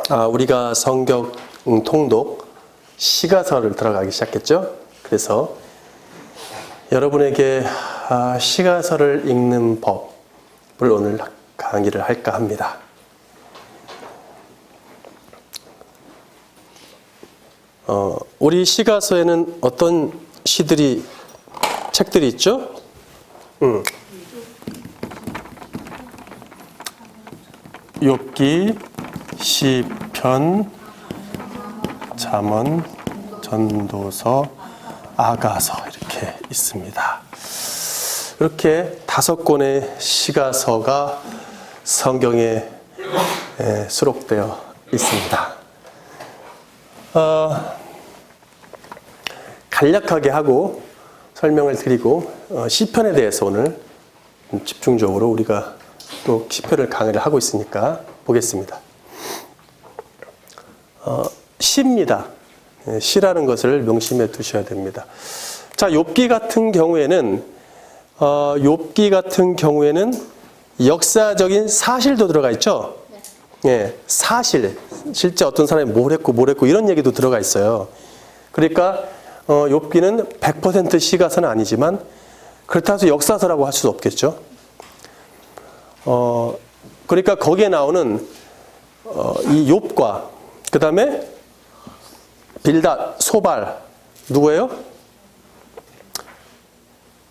우리가 성경 통독 시가서를 들어가기 시작했죠. 그래서 여러분에게 시가서를 읽는 법을 오늘 강의를 할까 합니다. 우리 시가서에는 어떤 책들이 있죠? 욥기, 시편, 잠언, 전도서, 아가서 이렇게 있습니다. 이렇게 5권의 시가서가 성경에 수록되어 있습니다. 간략하게 하고 설명을 드리고 시편에 대해서 오늘 집중적으로 우리가 또 시편을 강의를 하고 있으니까 보겠습니다. 시입니다. 시라는 것을 명심해 두셔야 됩니다. 자, 욥기 같은 경우에는 역사적인 사실도 들어가 있죠. 예, 사실, 실제 어떤 사람이 뭘 했고 이런 얘기도 들어가 있어요. 그러니까 욥기는 100% 시가서는 아니지만 그렇다고 해서 역사서라고 할 수 없겠죠. 그러니까 거기에 나오는 이 욥과 그 다음에 빌닷, 소발 누구예요?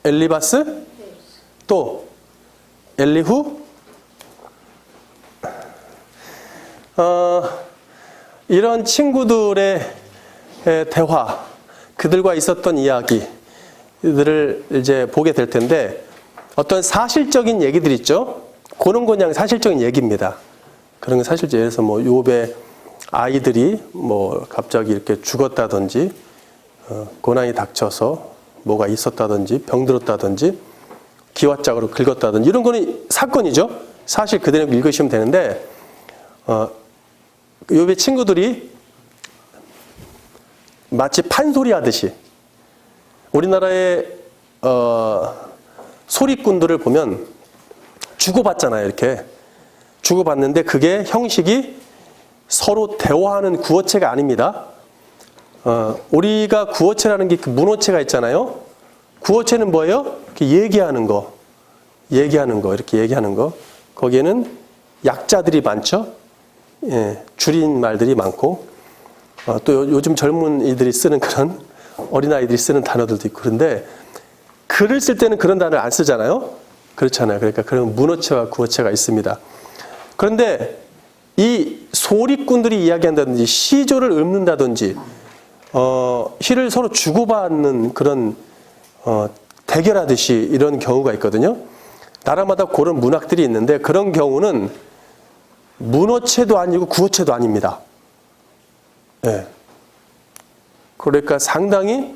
엘리바스? 또 엘리후? 이런 친구들의 대화, 그들과 있었던 이야기들을 이제 보게 될 텐데 어떤 사실적인 얘기들 있죠? 그런 그냥 사실적인 얘기입니다. 그런 게 사실적인 예를 들어서 뭐 욥의 아이들이 뭐 갑자기 이렇게 죽었다든지 고난이 닥쳐서 뭐가 있었다든지 병들었다든지 기왓짝으로 긁었다든지 이런 거는 사건이죠. 사실 그대로 읽으시면 되는데 욥의 친구들이 마치 판소리 하듯이 우리나라의 소리꾼들을 보면 주고받잖아요. 이렇게 주고받는데 그게 형식이 서로 대화하는 구어체가 아닙니다. 우리가 구어체라는 게 문어체가 있잖아요. 구어체는 뭐예요? 이렇게 얘기하는 거. 이렇게 얘기하는 거. 거기에는 약자들이 많죠. 예, 줄임말들이 많고 또 요즘 젊은이들이 쓰는 그런 어린아이들이 쓰는 단어들도 있고 그런데 글을 쓸 때는 그런 단어를 안 쓰잖아요. 그렇잖아요. 그러니까 그런 문어체와 구어체가 있습니다. 그런데 이 소리꾼들이 이야기한다든지 시조를 읊는다든지 시를 서로 주고받는 그런 대결하듯이 이런 경우가 있거든요. 나라마다 그런 문학들이 있는데 그런 경우는 문어체도 아니고 구어체도 아닙니다. 네. 그러니까 상당히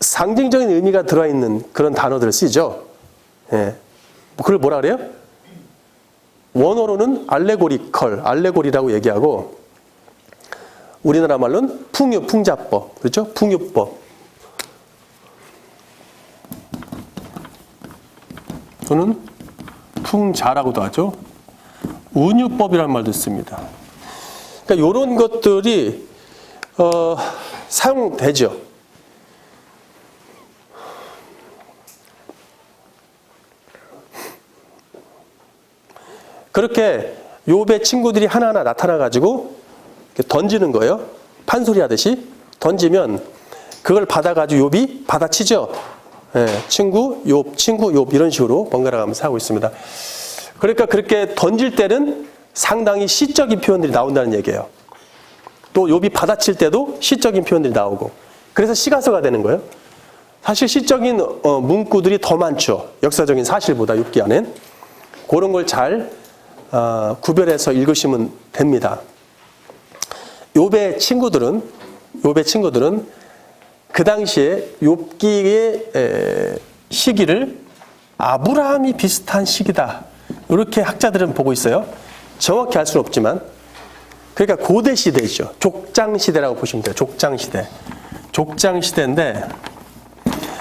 상징적인 의미가 들어있는 그런 단어들을 쓰죠. 네. 그걸 뭐라 그래요? 원어로는 알레고리라고 얘기하고 우리나라 말로는 풍자법, 그렇죠? 풍유법. 또는 풍자라고도 하죠. 운유법이라는 말도 있습니다. 그러니까 이런 것들이 사용되죠. 그렇게 욥의 친구들이 하나하나 나타나가지고 던지는 거예요. 판소리 하듯이 던지면 그걸 받아가지고 욥이 받아치죠. 예, 친구 욥 이런 식으로 번갈아가면서 하고 있습니다. 그러니까 그렇게 던질 때는 상당히 시적인 표현들이 나온다는 얘기예요. 또 욥이 받아칠 때도 시적인 표현들이 나오고 그래서 시가서가 되는 거예요. 사실 시적인 문구들이 더 많죠. 역사적인 사실보다 욥기 안엔. 그런 걸 잘 구별해서 읽으시면 됩니다. 욥의 친구들은 그 당시에 욥기의 시기를 아브라함이 비슷한 시기다. 이렇게 학자들은 보고 있어요. 정확히 알 수는 없지만. 그러니까 고대 시대죠. 족장 시대라고 보시면 돼요. 족장 시대인데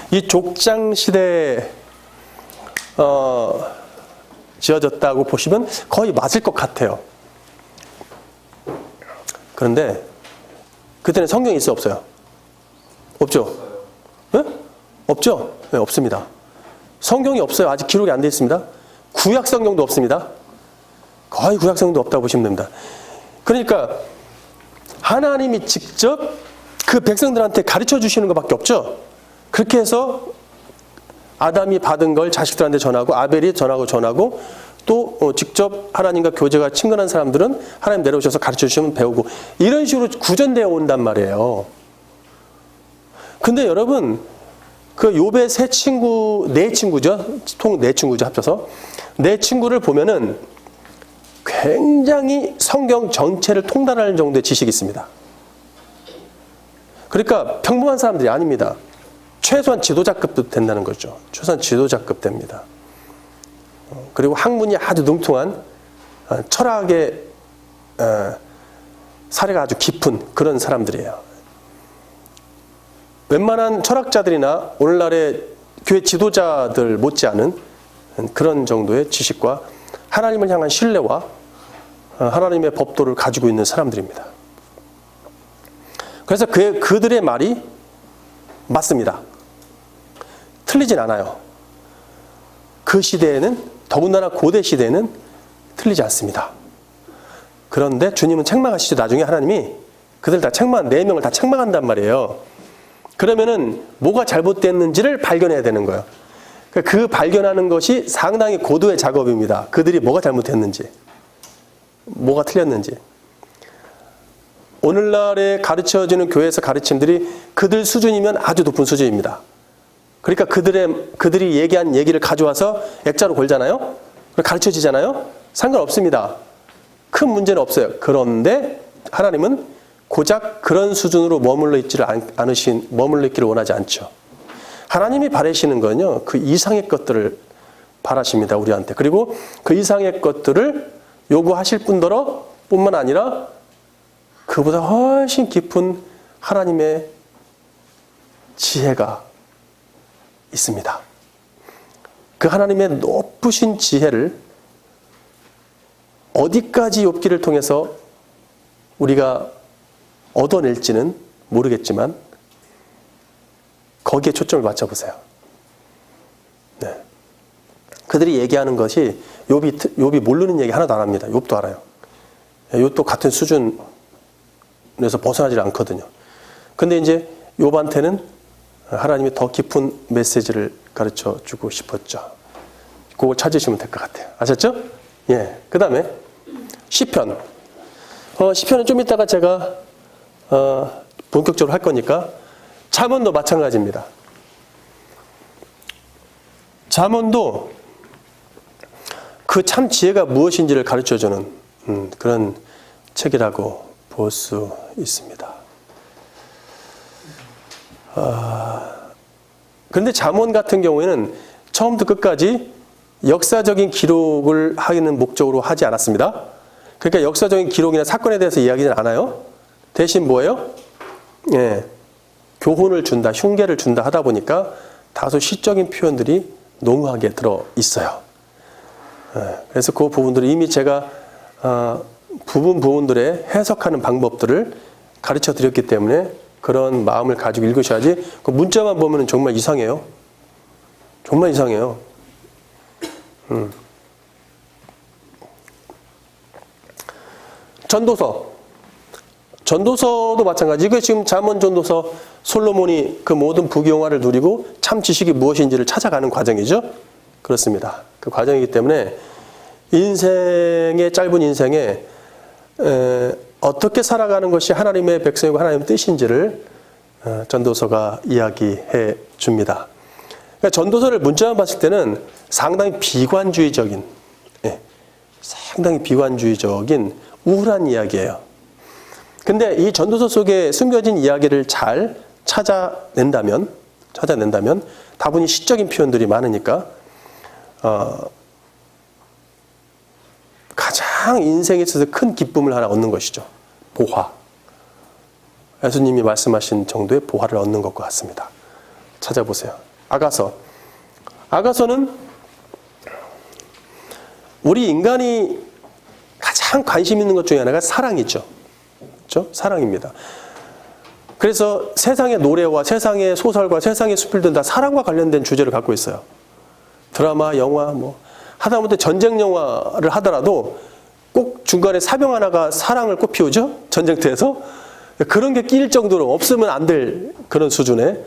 이 족장 시대에 지어졌다고 보시면 거의 맞을 것 같아요. 그런데 그때는 성경이 있어 없어요? 없죠? 네? 없죠? 네, 없습니다. 성경이 없어요. 아직 기록이 안 돼 있습니다. 구약 성경도 없습니다. 거의 구약 성경도 없다고 보시면 됩니다. 그러니까 하나님이 직접 그 백성들한테 가르쳐 주시는 것밖에 없죠. 그렇게 해서 아담이 받은 걸 자식들한테 전하고 아벨이 전하고 또 직접 하나님과 교제가 친근한 사람들은 하나님 내려오셔서 가르쳐 주시면 배우고 이런 식으로 구전되어 온단 말이에요. 근데 여러분 그 욥의 네 친구죠. 총 네 친구죠. 합쳐서 네 친구를 보면은 굉장히 성경 전체를 통달하는 정도의 지식이 있습니다. 그러니까 평범한 사람들이 아닙니다. 최소한 지도자급도 된다는 거죠. 최소한 지도자급 됩니다. 그리고 학문이 아주 능통한 철학의 사례가 아주 깊은 그런 사람들이에요. 웬만한 철학자들이나 오늘날의 교회 지도자들 못지않은 그런 정도의 지식과 하나님을 향한 신뢰와 하나님의 법도를 가지고 있는 사람들입니다. 그래서 그들의 말이 맞습니다. 틀리진 않아요. 그 시대에는 더군다나 고대 시대에는 틀리지 않습니다. 그런데 주님은 책망하시죠. 나중에 하나님이 그들 다 네 명을 다 책망한단 말이에요. 그러면은 뭐가 잘못됐는지를 발견해야 되는 거예요. 그 발견하는 것이 상당히 고도의 작업입니다. 그들이 뭐가 잘못했는지, 뭐가 틀렸는지. 오늘날에 가르쳐지는 교회에서 가르침들이 그들 수준이면 아주 높은 수준입니다. 그러니까 그들이 얘기한 얘기를 가져와서 액자로 걸잖아요. 가르쳐지잖아요. 상관없습니다. 큰 문제는 없어요. 그런데 하나님은 고작 그런 수준으로 머물러 있기를 원하지 않죠. 하나님이 바라시는 건요, 그 이상의 것들을 바라십니다, 우리한테. 그리고 그 이상의 것들을 요구하실 뿐만 아니라 그보다 훨씬 깊은 하나님의 지혜가 있습니다. 그 하나님의 높으신 지혜를 어디까지 욥기를 통해서 우리가 얻어낼지는 모르겠지만 거기에 초점을 맞춰보세요. 네. 그들이 얘기하는 것이 욥이 모르는 얘기 하나도 안 합니다. 욥도 알아요. 욥도 같은 수준에서 벗어나질 않거든요. 근데 이제 욥한테는 하나님이 더 깊은 메시지를 가르쳐 주고 싶었죠. 그걸 찾으시면 될 것 같아요. 아셨죠? 예. 그 다음에 시편. 시편은 좀 이따가 제가 본격적으로 할 거니까 잠언도 마찬가지입니다. 잠언도 그 참 지혜가 무엇인지를 가르쳐주는 그런 책이라고 볼 수 있습니다. 그런데 잠언 같은 경우에는 처음부터 끝까지 역사적인 기록을 하기는 목적으로 하지 않았습니다. 그러니까 역사적인 기록이나 사건에 대해서 이야기는 않아요. 대신 뭐예요? 예, 교훈을 준다, 흉계를 준다 하다 보니까 다소 시적인 표현들이 농후하게 들어 있어요. 예, 그래서 그 부분들을 이미 제가 부분들의 해석하는 방법들을 가르쳐 드렸기 때문에 그런 마음을 가지고 읽으셔야지. 그 문자만 보면 정말 이상해요. 정말 이상해요. 전도서도 마찬가지. 이거 지금 잠언 전도서 솔로몬이 그 모든 부귀영화를 누리고 참 지식이 무엇인지를 찾아가는 과정이죠. 그렇습니다. 그 과정이기 때문에 짧은 인생에 어떻게 살아가는 것이 하나님의 백성이고 하나님의 뜻인지를 전도서가 이야기해 줍니다. 그러니까 전도서를 문자만 봤을 때는 상당히 비관주의적인 우울한 이야기예요. 근데 이 전도서 속에 숨겨진 이야기를 잘 찾아낸다면 다분히 시적인 표현들이 많으니까 가장 인생에 있어서 큰 기쁨을 하나 얻는 것이죠. 보화. 예수님이 말씀하신 정도의 보화를 얻는 것과 같습니다. 찾아보세요. 아가서는 우리 인간이 가장 관심 있는 것 중에 하나가 사랑이죠. 그렇죠? 사랑입니다. 그래서 세상의 노래와 세상의 소설과 세상의 수필들은 다 사랑과 관련된 주제를 갖고 있어요. 드라마, 영화, 하다못해 전쟁 영화를 하더라도 꼭 중간에 사병 하나가 사랑을 꽃피우죠? 전쟁터에서. 그런 게 끼일 정도로 없으면 안 될 그런 수준의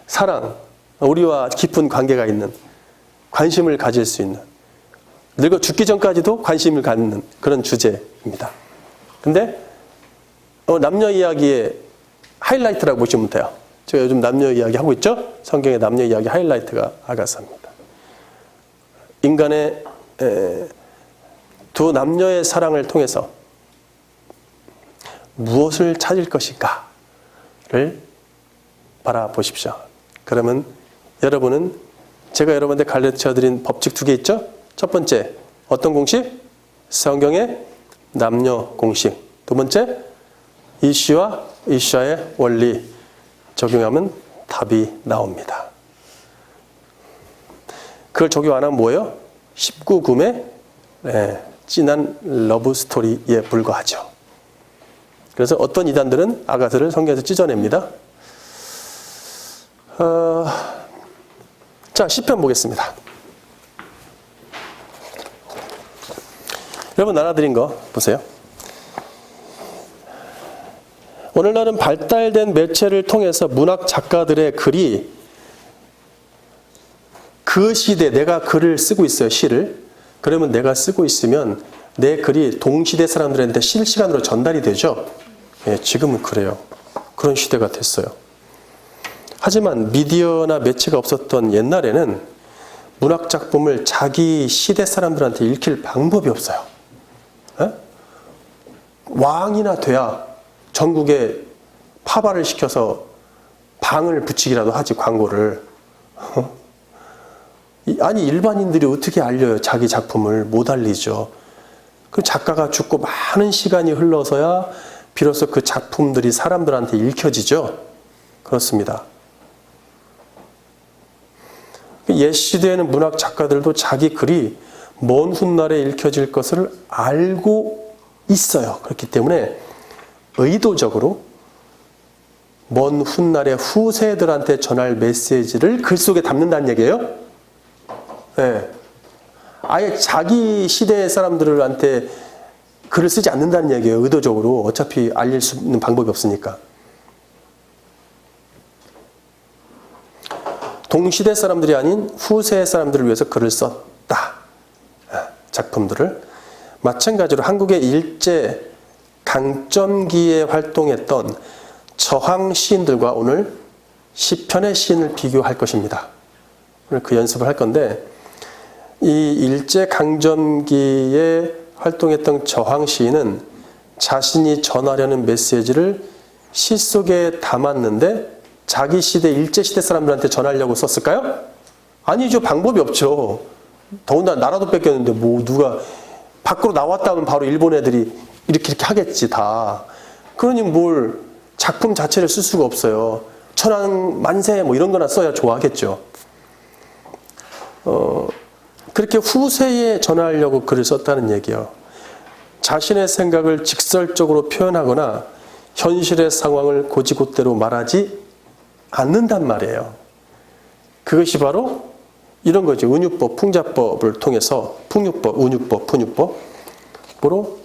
사랑, 우리와 깊은 관계가 있는, 관심을 가질 수 있는, 늙어 죽기 전까지도 관심을 갖는 그런 주제입니다. 근데 남녀 이야기의 하이라이트라고 보시면 돼요. 제가 요즘 남녀 이야기 하고 있죠? 성경의 남녀 이야기 하이라이트가 아가사입니다. 인간의 두 남녀의 사랑을 통해서 무엇을 찾을 것인가를 바라보십시오. 그러면 여러분은 제가 여러분한테 가르쳐드린 법칙 2개 있죠? 첫 번째, 어떤 공식? 성경의 남녀 공식. 두 번째, 이슈와 이슈와의 원리 적용하면 답이 나옵니다. 그걸 적용 안 하면 뭐예요? 19금의 진한 러브 스토리에 불과하죠. 그래서 어떤 이단들은 아가서를 성경에서 찢어냅니다. 자, 시편 보겠습니다. 여러분 나눠드린 거 보세요. 오늘날은 발달된 매체를 통해서 문학 작가들의 글이 그 시대, 내가 글을 쓰고 있어요, 시를. 그러면 내가 쓰고 있으면 내 글이 동시대 사람들한테 실시간으로 전달이 되죠. 예, 지금은 그래요. 그런 시대가 됐어요. 하지만 미디어나 매체가 없었던 옛날에는 문학 작품을 자기 시대 사람들한테 읽힐 방법이 없어요. 에? 왕이나 돼야 전국에 파발을 시켜서 방을 붙이기라도 하지, 광고를. 아니, 일반인들이 어떻게 알려요? 자기 작품을 못 알리죠. 그 작가가 죽고 많은 시간이 흘러서야 비로소 그 작품들이 사람들한테 읽혀지죠. 그렇습니다. 옛 시대에는 문학 작가들도 자기 글이 먼 훗날에 읽혀질 것을 알고 있어요. 그렇기 때문에 의도적으로 먼 훗날에 후세들한테 전할 메시지를 글 속에 담는다는 얘기예요. 네. 아예 자기 시대 사람들한테 글을 쓰지 않는다는 얘기예요. 의도적으로. 어차피 알릴 수 있는 방법이 없으니까. 동시대 사람들이 아닌 후세 사람들을 위해서 글을 썼다. 작품들을. 마찬가지로 한국의 일제 강점기에 활동했던 저항 시인들과 오늘 시편의 시인을 비교할 것입니다. 오늘 그 연습을 할 건데, 이 일제 강점기에 활동했던 저항 시인은 자신이 전하려는 메시지를 시 속에 담았는데 자기 시대, 일제 시대 사람들한테 전하려고 썼을까요? 아니죠. 방법이 없죠. 더군다나 나라도 뺏겼는데 누가 밖으로 나왔다면 바로 일본 애들이 이렇게 하겠지, 다. 그러니 뭘 작품 자체를 쓸 수가 없어요. 천황 만세 이런 거나 써야 좋아하겠죠. 그렇게 후세에 전하려고 글을 썼다는 얘기예요. 자신의 생각을 직설적으로 표현하거나 현실의 상황을 곧이곧대로 말하지 않는단 말이에요. 그것이 바로 이런 거죠. 은유법, 풍자법을 통해서 풍유법, 은유법, 풍유법으로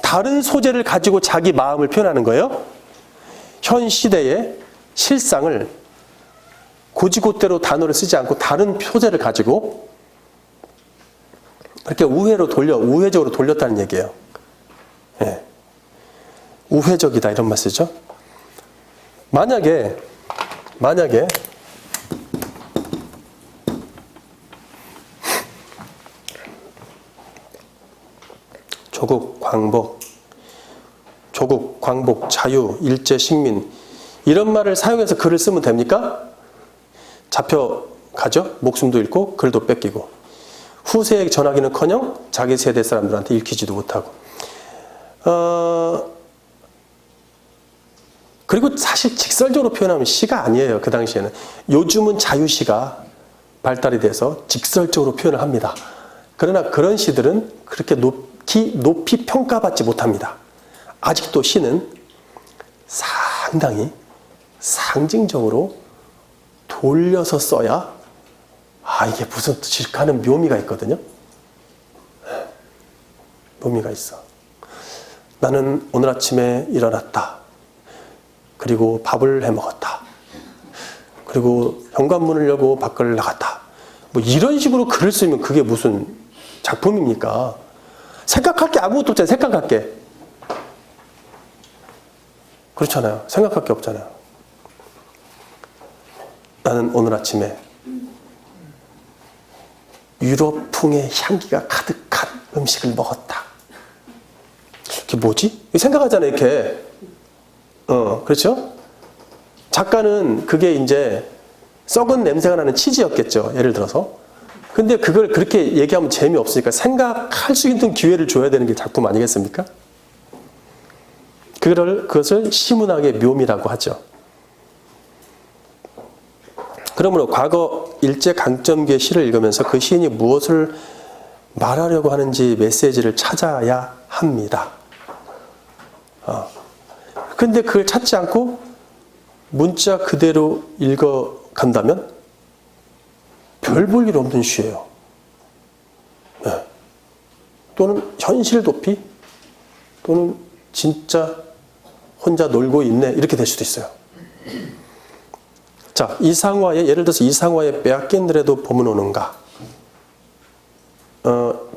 다른 소재를 가지고 자기 마음을 표현하는 거예요. 현 시대의 실상을 곧이곧대로 단어를 쓰지 않고 다른 소재를 가지고 이렇게 우회적으로 돌렸다는 얘기예요. 예. 우회적이다 이런 말 쓰죠. 만약에 조국, 광복, 자유, 일제, 식민 이런 말을 사용해서 글을 쓰면 됩니까? 잡혀가죠. 목숨도 잃고 글도 뺏기고 후세에 전하기는커녕 자기 세대 사람들한테 읽히지도 못하고 그리고 사실 직설적으로 표현하면 시가 아니에요. 그 당시에는. 요즘은 자유시가 발달이 돼서 직설적으로 표현을 합니다. 그러나 그런 시들은 그렇게 높이 평가받지 못합니다. 아직도 시는 상당히 상징적으로 돌려서 써야 이게 무슨 뜻일까 하는 묘미가 있거든요. 묘미가 있어. 나는 오늘 아침에 일어났다. 그리고 밥을 해 먹었다. 그리고 현관문을 열고 밖을 나갔다. 뭐 이런 식으로 글을 쓰면 그게 무슨 작품입니까? 생각할 게 아무것도 없잖아요. 생각할 게. 그렇잖아요. 생각할 게 없잖아요. 나는 오늘 아침에 유럽풍의 향기가 가득한 음식을 먹었다. 이게 뭐지? 생각하잖아요, 이렇게. 그렇죠? 작가는 그게 이제 썩은 냄새가 나는 치즈였겠죠, 예를 들어서. 근데 그걸 그렇게 얘기하면 재미없으니까 생각할 수 있는 기회를 줘야 되는 게 작품 아니겠습니까? 그것을 시문학의 묘미라고 하죠. 그러므로 과거 일제강점기의 시를 읽으면서 그 시인이 무엇을 말하려고 하는지 메시지를 찾아야 합니다. 근데 그걸 찾지 않고 문자 그대로 읽어간다면 별 볼 일 없는 시예요. 네. 또는 현실 도피, 또는 진짜 혼자 놀고 있네 이렇게 될 수도 있어요. 자, 이상화의 예를 들어서 이상화의 빼앗긴 들에도 봄은 오는가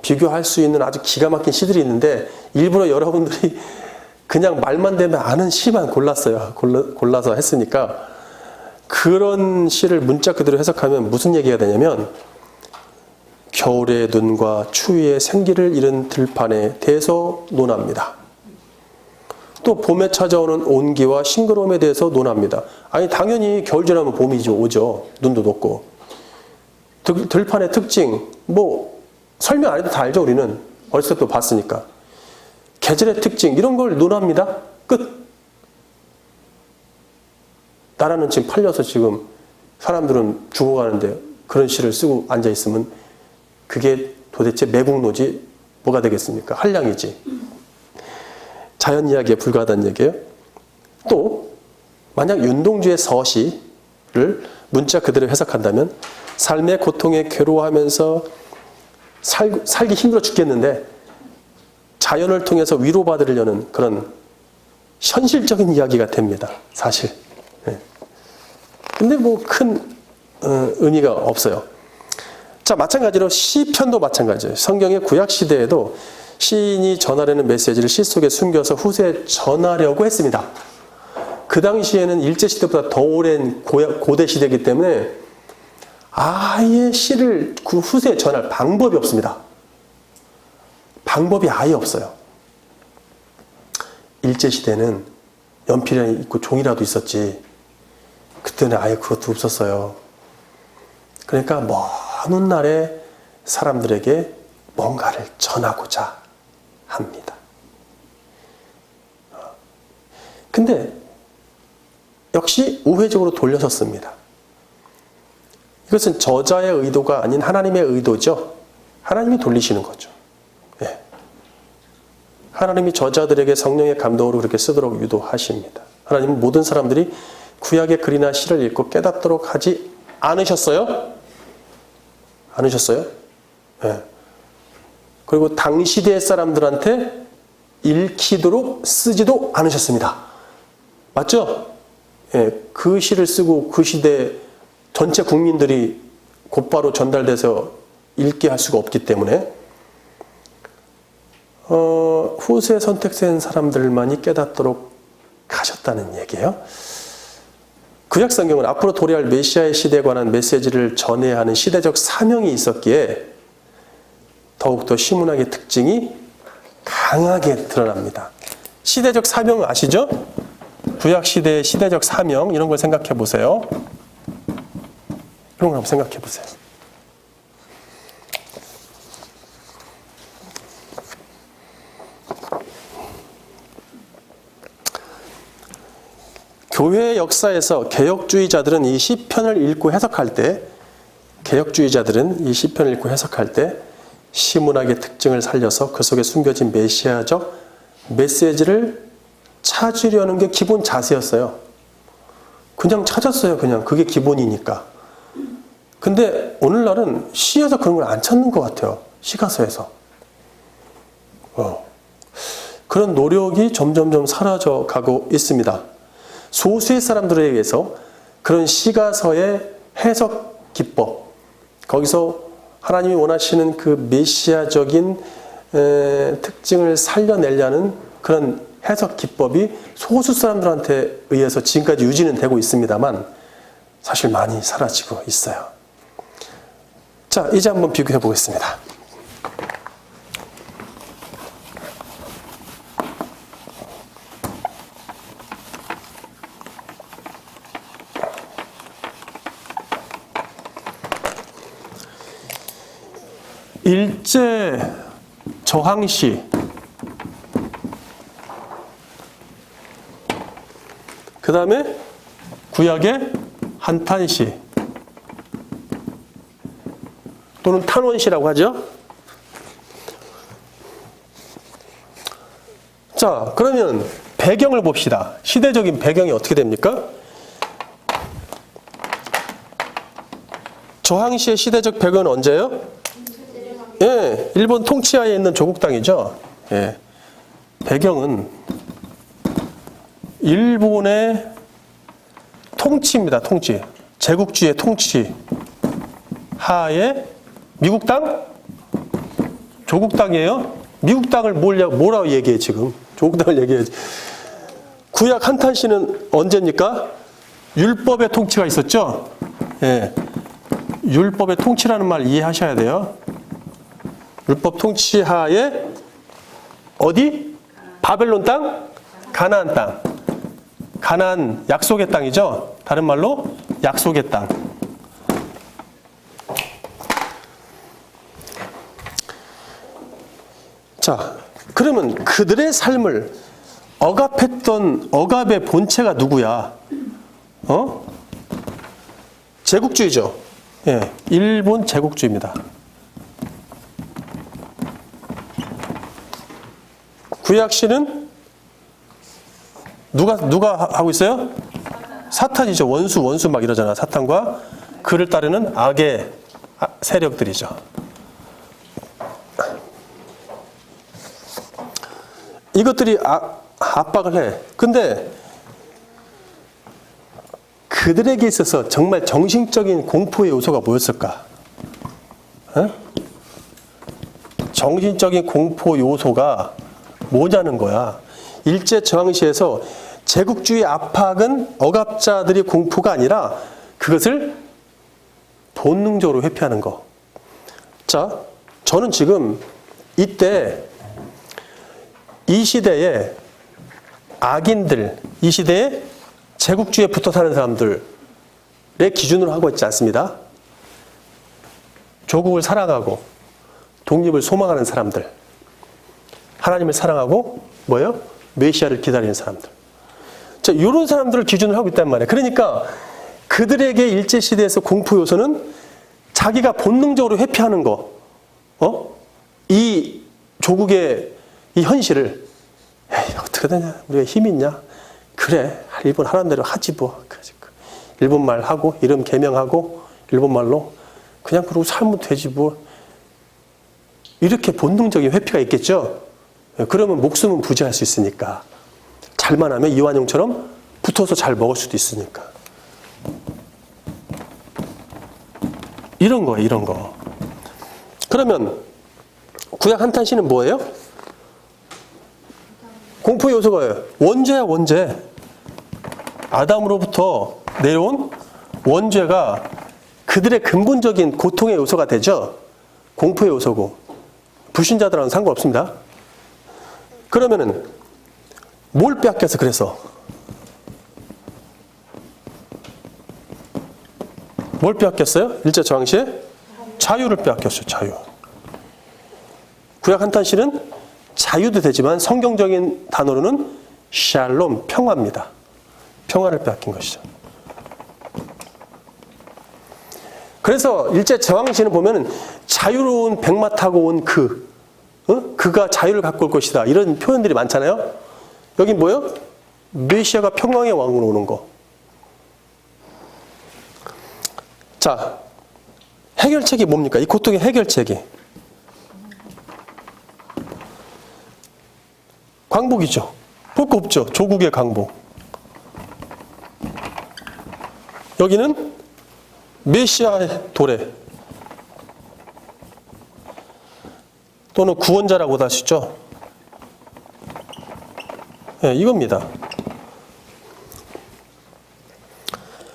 비교할 수 있는 아주 기가 막힌 시들이 있는데 일부러 여러분들이 그냥 말만 되면 아는 시만 골라서 했으니까 그런 시를 문자 그대로 해석하면 무슨 얘기가 되냐면 겨울의 눈과 추위의 생기를 잃은 들판에 대해서 논합니다. 또 봄에 찾아오는 온기와 싱그러움에 대해서 논합니다. 아니 당연히 겨울 지나면 봄이 오죠. 눈도 녹고. 들판의 특징 뭐 설명 안 해도 다 알죠. 우리는 어렸을 때부터 봤으니까. 계절의 특징 이런 걸 논합니다. 끝. 나라는 지금 팔려서 지금 사람들은 죽어가는데 그런 시를 쓰고 앉아있으면 그게 도대체 매국노지 뭐가 되겠습니까? 한량이지. 자연 이야기에 불과하다는 얘기예요. 또 만약 윤동주의 서시를 문자 그대로 해석한다면 삶의 고통에 괴로워하면서 살기 힘들어 죽겠는데 자연을 통해서 위로받으려는 그런 현실적인 이야기가 됩니다. 사실. 근데 뭐 큰 의미가 없어요. 자, 마찬가지로 시편도 마찬가지예요. 성경의 구약 시대에도 시인이 전하려는 메시지를 시 속에 숨겨서 후세에 전하려고 했습니다. 그 당시에는 일제시대보다 더 오랜 고대 시대이기 때문에 아예 시를 그 후세에 전할 방법이 없습니다. 방법이 아예 없어요. 일제시대는 연필이 있고 종이라도 있었지 그때는 아예 그것도 없었어요. 그러니까 먼 훗날에 사람들에게 뭔가를 전하고자 합니다. 근데 역시 우회적으로 돌려섰습니다. 이것은 저자의 의도가 아닌 하나님의 의도죠. 하나님이 돌리시는 거죠. 예. 하나님이 저자들에게 성령의 감동으로 그렇게 쓰도록 유도하십니다. 하나님은 모든 사람들이 구약의 글이나 시를 읽고 깨닫도록 하지 않으셨어요? 않으셨어요? 예. 그리고 당시대 사람들한테 읽히도록 쓰지도 않으셨습니다. 맞죠? 예, 그 시를 쓰고 그 시대 전체 국민들이 곧바로 전달돼서 읽게 할 수가 없기 때문에 후세 선택된 사람들만이 깨닫도록 하셨다는 얘기예요. 구약 성경은 앞으로 도래할 메시아의 시대에 관한 메시지를 전해야 하는 시대적 사명이 있었기에 더욱더 시문학의 특징이 강하게 드러납니다. 시대적 사명 아시죠? 구약 시대의 시대적 사명 이런 걸 생각해 보세요. 이런 걸 한번 생각해 보세요. 교회 역사에서 개혁주의자들은 이 시편을 읽고 해석할 때 시문학의 특징을 살려서 그 속에 숨겨진 메시아적 메시지를 찾으려는 게 기본 자세였어요. 그냥 찾았어요. 그냥 그게 기본이니까. 근데 오늘날은 시에서 그런 걸 안 찾는 것 같아요. 시가서에서. 그런 노력이 점점점 사라져 가고 있습니다. 소수의 사람들에 의해서 그런 시가서의 해석 기법, 거기서 하나님이 원하시는 그 메시아적인 특징을 살려내려는 그런 해석 기법이 소수 사람들한테 의해서 지금까지 유지는 되고 있습니다만 사실 많이 사라지고 있어요. 자, 이제 한번 비교해 보겠습니다. 일제 저항시, 그 다음에 구약의 한탄시 또는 탄원시라고 하죠. 자, 그러면 배경을 봅시다. 시대적인 배경이 어떻게 됩니까? 저항시의 시대적 배경은 언제예요? 예, 일본 통치하에 있는 조국 땅이죠. 예, 배경은 일본의 통치입니다. 통치. 제국주의 통치 하에 미국 땅? 조국 땅이에요. 미국 땅을 뭐라고 얘기해 지금? 조국 땅을 얘기해야지. 구약 한탄시는 언제입니까? 율법의 통치가 있었죠. 예, 율법의 통치라는 말 이해하셔야 돼요. 율법 통치하에 어디? 바벨론 땅? 가나안 땅. 가나안 약속의 땅이죠. 다른 말로 약속의 땅. 자, 그러면 그들의 삶을 억압했던 억압의 본체가 누구야? 제국주의죠. 예, 일본 제국주의입니다. 구약시는 누가 하고 있어요? 사탄이죠. 원수 막 이러잖아. 사탄과 그를 따르는 악의 세력들이죠. 이것들이 압박을 해. 근데 그들에게 있어서 정말 정신적인 공포의 요소가 뭐였을까? 정신적인 공포 요소가 뭐냐는 거야. 일제 저항시에서 제국주의 압박은 억압자들의 공포가 아니라 그것을 본능적으로 회피하는 거. 자, 저는 지금 이때 이 시대에 악인들, 이 시대에 제국주의에 붙어 사는 사람들의 기준으로 하고 있지 않습니다. 조국을 사랑하고 독립을 소망하는 사람들, 하나님을 사랑하고 뭐예요? 메시아를 기다리는 사람들. 자, 이런 사람들을 기준으로 하고 있단 말이에요. 그러니까 그들에게 일제시대에서 공포 요소는 자기가 본능적으로 회피하는 거. 이 조국의 이 현실을 에이, 어떻게 되냐? 우리가 힘 있냐? 그래, 일본 하라는 대로 하지 뭐. 일본말 하고 이름 개명하고 일본말로 그냥 그러고 살면 되지 뭐. 이렇게 본능적인 회피가 있겠죠. 그러면 목숨은 부지할 수 있으니까. 잘만 하면 이완용처럼 붙어서 잘 먹을 수도 있으니까. 이런 거예요, 이런 거. 그러면 구약 한탄시는 뭐예요? 공포 요소가 원죄야, 원죄. 아담으로부터 내려온 원죄가 그들의 근본적인 고통의 요소가 되죠. 공포의 요소고. 불신자들하고는 상관없습니다. 그러면은 뭘 빼앗겼어? 그래서 뭘 빼앗겼어요? 일제 저항시에 자유를 빼앗겼어요. 자유. 구약 한탄시는 자유도 되지만 성경적인 단어로는 샬롬, 평화입니다. 평화를 빼앗긴 것이죠. 그래서 일제 저항시는 보면은 자유로운 백마 타고 온 그가 자유를 갖고 올 것이다. 이런 표현들이 많잖아요. 여기 뭐요? 메시아가 평강의 왕으로 오는 거. 자, 해결책이 뭡니까? 이 고통의 해결책이. 광복이죠. 볼 거 없죠. 조국의 광복. 여기는 메시아의 도래. 또는 구원자라고도 하시죠. 네, 이겁니다.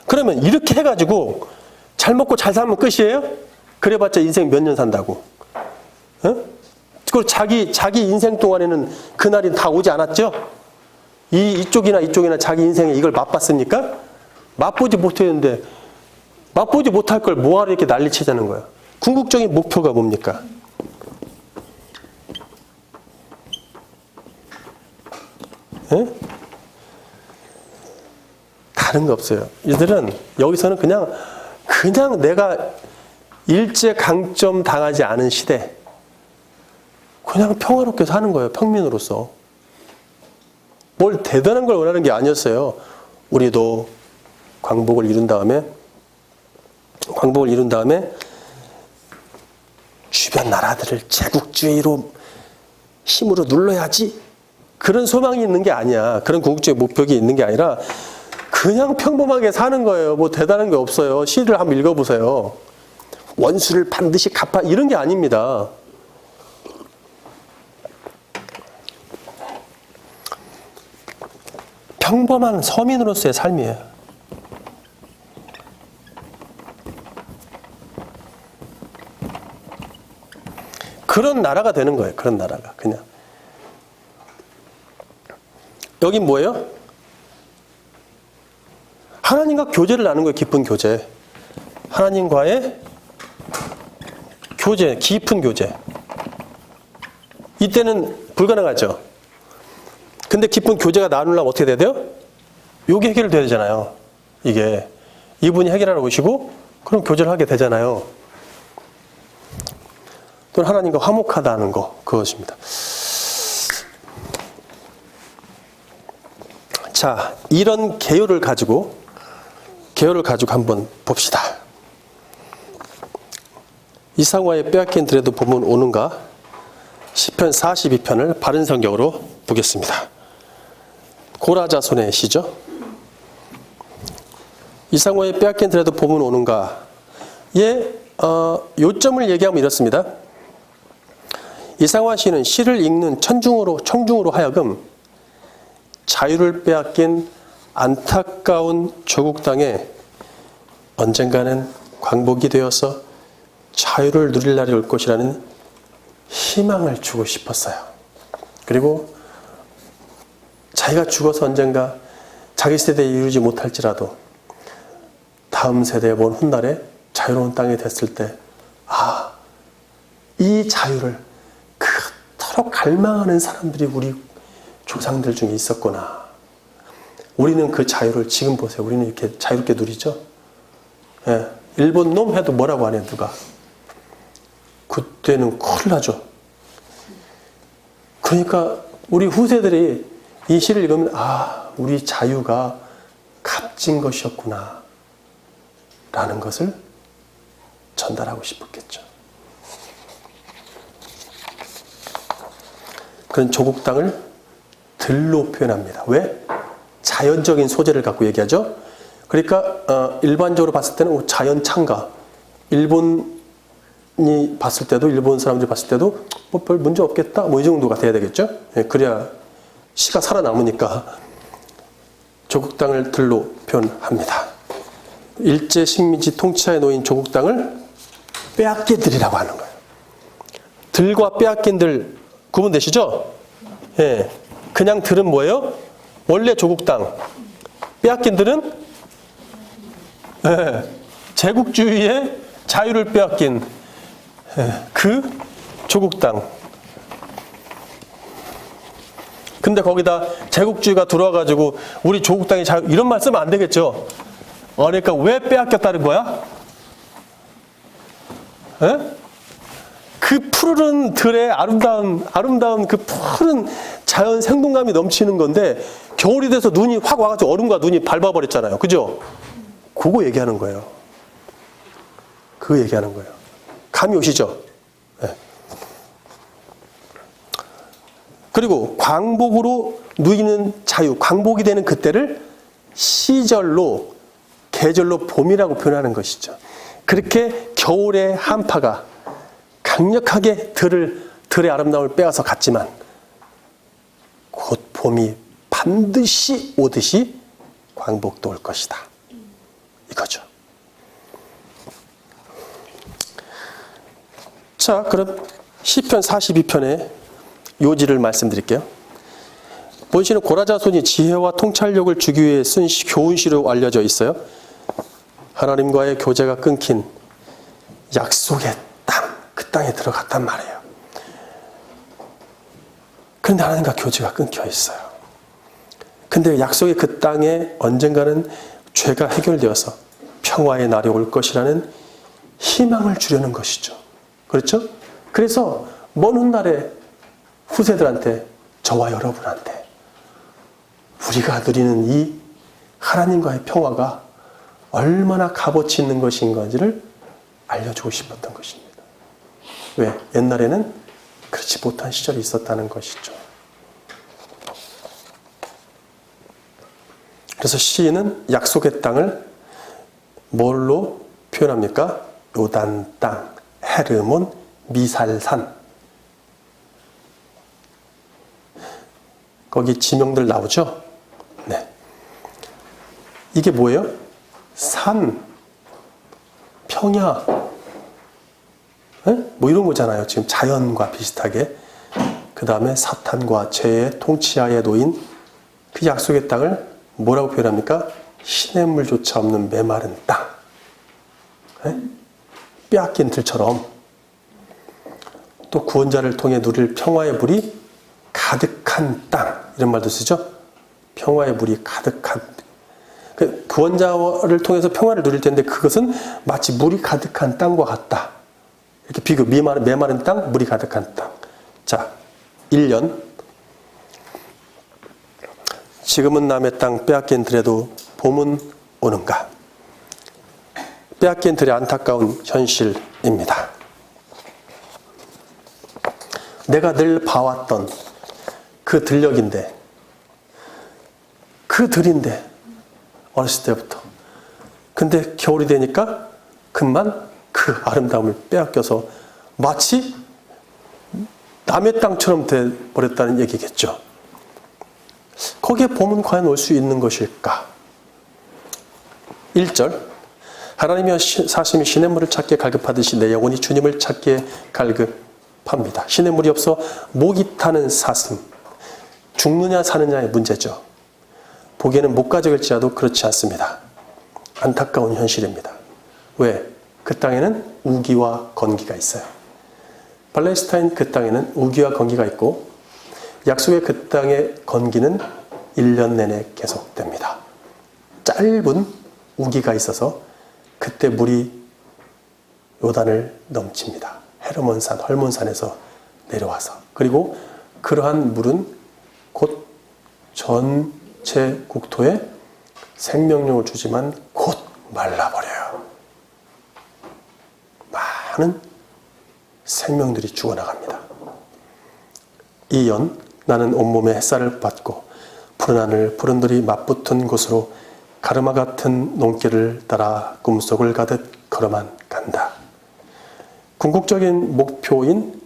그러면 이렇게 해가지고 잘 먹고 잘 살면 끝이에요? 그래봤자 인생 몇 년 산다고. 그리고 자기 인생 동안에는 그날이 다 오지 않았죠? 이쪽이나 자기 인생에 이걸 맛봤습니까? 맛보지 못했는데 맛보지 못할 걸 뭐하러 이렇게 난리치자는 거야. 궁극적인 목표가 뭡니까? 다른 거 없어요. 이들은 여기서는 그냥 내가 일제 강점 당하지 않은 시대, 그냥 평화롭게 사는 거예요. 평민으로서. 뭘 대단한 걸 원하는 게 아니었어요. 우리도 광복을 이룬 다음에 주변 나라들을 제국주의로 힘으로 눌러야지, 그런 소망이 있는 게 아니야. 그런 궁극적인 목표가 있는 게 아니라 그냥 평범하게 사는 거예요. 뭐 대단한 게 없어요. 시를 한번 읽어보세요. 원수를 반드시 갚아, 이런 게 아닙니다. 평범한 서민으로서의 삶이에요. 그런 나라가 되는 거예요. 그런 나라가. 그냥. 여긴 뭐예요? 하나님과 교제를 나누는 거예요. 깊은 교제. 하나님과의 교제, 깊은 교제. 이때는 불가능하죠. 근데 깊은 교제가 나누려면 어떻게 돼야 돼요? 이게 해결돼야 되잖아요. 이분이 해결하러 오시고 그럼 교제를 하게 되잖아요. 또는 하나님과 화목하다는 거, 그것입니다. 자, 이런 개요를 가지고 한번 봅시다. 이상화의 빼앗긴 들에도 봄은 오는가? 시편 42편을 바른 성경으로 보겠습니다. 고라자손의 시죠. 이상화의 빼앗긴 들에도 봄은 오는가? 요점을 얘기하면 이렇습니다. 이상화 시는 시를 읽는 청중으로 하여금 자유를 빼앗긴 안타까운 조국 땅에 언젠가는 광복이 되어서 자유를 누릴 날이 올 것이라는 희망을 주고 싶었어요. 그리고 자기가 죽어서 언젠가 자기 세대에 이루지 못할지라도 다음 세대에 본 훗날에 자유로운 땅이 됐을 때, 이 자유를 그토록 갈망하는 사람들이 우리 조상들 중에 있었구나. 우리는 그 자유를 지금 보세요. 우리는 이렇게 자유롭게 누리죠. 일본 놈 해도 뭐라고 안 해, 누가. 그때는 큰일 나죠. 그러니까 우리 후세들이 이 시를 읽으면 우리 자유가 값진 것이었구나 라는 것을 전달하고 싶었겠죠. 그런 조국 땅을 들로 표현합니다. 왜? 자연적인 소재를 갖고 얘기하죠. 그러니까 일반적으로 봤을 때는 자연 창가, 일본이 봤을 때도, 일본 사람들이 봤을 때도 별 문제 없겠다, 이 정도가 돼야 되겠죠. 그래야 시가 살아남으니까 조국 땅을 들로 표현합니다. 일제 식민지 통치하에 놓인 조국 땅을 빼앗긴 들이라고 하는 거예요. 들과 빼앗긴 들 구분되시죠? 그냥 들은 뭐예요? 원래 조국 땅. 빼앗긴 들은 제국주의의 자유를 빼앗긴 그 조국 땅. 근데 거기다 제국주의가 들어와가지고 우리 조국 땅이 자유, 이런 말 쓰면 안 되겠죠. 그러니까 왜 빼앗겼다는 거야? 그 푸르른 들의 아름다운 그 푸른 자연 생동감이 넘치는 건데 겨울이 돼서 눈이 확 와가지고 얼음과 눈이 밟아버렸잖아요. 그죠? 그거 얘기하는 거예요. 그거 얘기하는 거예요. 감이 오시죠? 네. 그리고 광복으로 누이는 자유, 광복이 되는 그때를 시절로, 계절로 봄이라고 표현하는 것이죠. 그렇게 겨울의 한파가 강력하게 들의 아름다움을 빼앗아 갔지만 곧 봄이 반드시 오듯이 광복도 올 것이다. 이거죠. 자, 그럼 시편 42편의 요지를 말씀드릴게요. 본시는 고라자손이 지혜와 통찰력을 주기 위해 쓴 교훈시로 알려져 있어요. 하나님과의 교제가 끊긴 약속의 땅, 그 땅에 들어갔단 말이에요. 그런데 하나님과 교제가 끊겨 있어요. 근데 약속의 그 땅에 언젠가는 죄가 해결되어서 평화의 날이 올 것이라는 희망을 주려는 것이죠. 그렇죠? 그래서 먼 훗날에 후세들한테, 저와 여러분한테 우리가 누리는 이 하나님과의 평화가 얼마나 값어치 있는 것인가를 알려주고 싶었던 것입니다. 왜? 옛날에는 그렇지 못한 시절이 있었다는 것이죠. 그래서 시인은 약속의 땅을 뭘로 표현합니까? 요단 땅, 헤르몬, 미살산. 거기 지명들 나오죠? 네. 이게 뭐예요? 산, 평야, 네? 뭐 이런 거잖아요. 지금 자연과 비슷하게. 그 다음에 사탄과 죄의 통치하에 놓인 그 약속의 땅을 뭐라고 표현합니까? 시냇물조차 없는 메마른 땅. 네? 빼앗긴 들처럼. 또 구원자를 통해 누릴 평화의 물이 가득한 땅. 이런 말도 쓰죠? 평화의 물이 가득한. 그 구원자를 통해서 평화를 누릴 텐데 그것은 마치 물이 가득한 땅과 같다. 이렇게 비교. 메마른 땅, 물이 가득한 땅. 자, 1년. 지금은 남의 땅 빼앗긴 들에도 봄은 오는가? 빼앗긴 들의 안타까운 현실입니다. 내가 늘 봐왔던 그 들녘인데, 그 들인데, 어렸을 때부터. 근데 겨울이 되니까 금만 그 아름다움을 빼앗겨서 마치 남의 땅처럼 돼버렸다는 얘기겠죠. 거기에 봄은 과연 올 수 있는 것일까? 1절. 하나님이여 사심이 시냇물을 찾기에 갈급하듯이 내 영혼이 주님을 찾기에 갈급합니다. 시냇물이 없어 목이 타는 사슴. 죽느냐 사느냐의 문제죠. 보기에는 못 가져갈지라도 그렇지 않습니다. 안타까운 현실입니다. 왜? 그 땅에는 우기와 건기가 있어요. 팔레스타인 그 땅에는 우기와 건기가 있고 약속의 그 땅의 건기는 1년 내내 계속됩니다. 짧은 우기가 있어서 그때 물이 요단을 넘칩니다. 헤르몬산, 헐몬산에서 내려와서. 그리고 그러한 물은 곧 전체 국토에 생명력을 주지만 곧 말라버려요. 많은 생명들이 죽어나갑니다. 2년 나는 온몸에 햇살을 받고 푸른 하늘 푸른 들이 맞붙은 곳으로 가르마 같은 논길을 따라 꿈속을 가듯 걸어만 간다. 궁극적인 목표인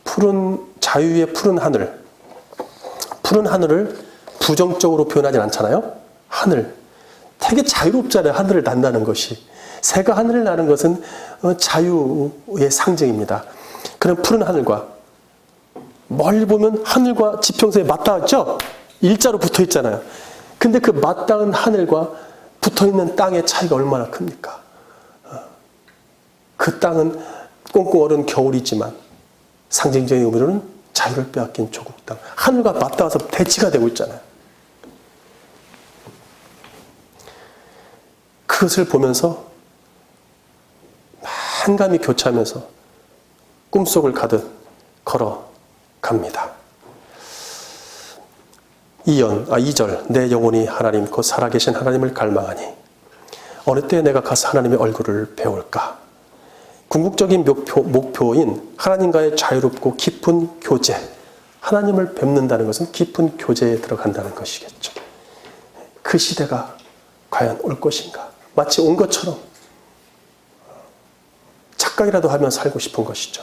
푸른 자유의 푸른 하늘. 푸른 하늘을 부정적으로 표현하진 않잖아요. 하늘. 되게 자유롭잖아요. 하늘을 난다는 것이. 새가 하늘을 나는 것은 자유의 상징입니다. 그런 푸른 하늘과 멀리 보면 하늘과 지평선에 맞닿았죠? 일자로 붙어 있잖아요. 근데 그 맞닿은 하늘과 붙어 있는 땅의 차이가 얼마나 큽니까? 그 땅은 꽁꽁 얼은 겨울이지만 상징적인 의미로는 자유를 빼앗긴 조국 땅. 하늘과 맞닿아서 대치가 되고 있잖아요. 그것을 보면서 한감이 교차하면서 꿈속을 가듯 걸어갑니다. 2절 내 영혼이 하나님 곧 살아계신 하나님을 갈망하니 어느 때에 내가 가서 하나님의 얼굴을 배울까. 궁극적인 목표인 하나님과의 자유롭고 깊은 교제, 하나님을 뵙는다는 것은 깊은 교제에 들어간다는 것이겠죠. 그 시대가 과연 올 것인가. 마치 온 것처럼 착각이라도 하며 살고 싶은 것이죠.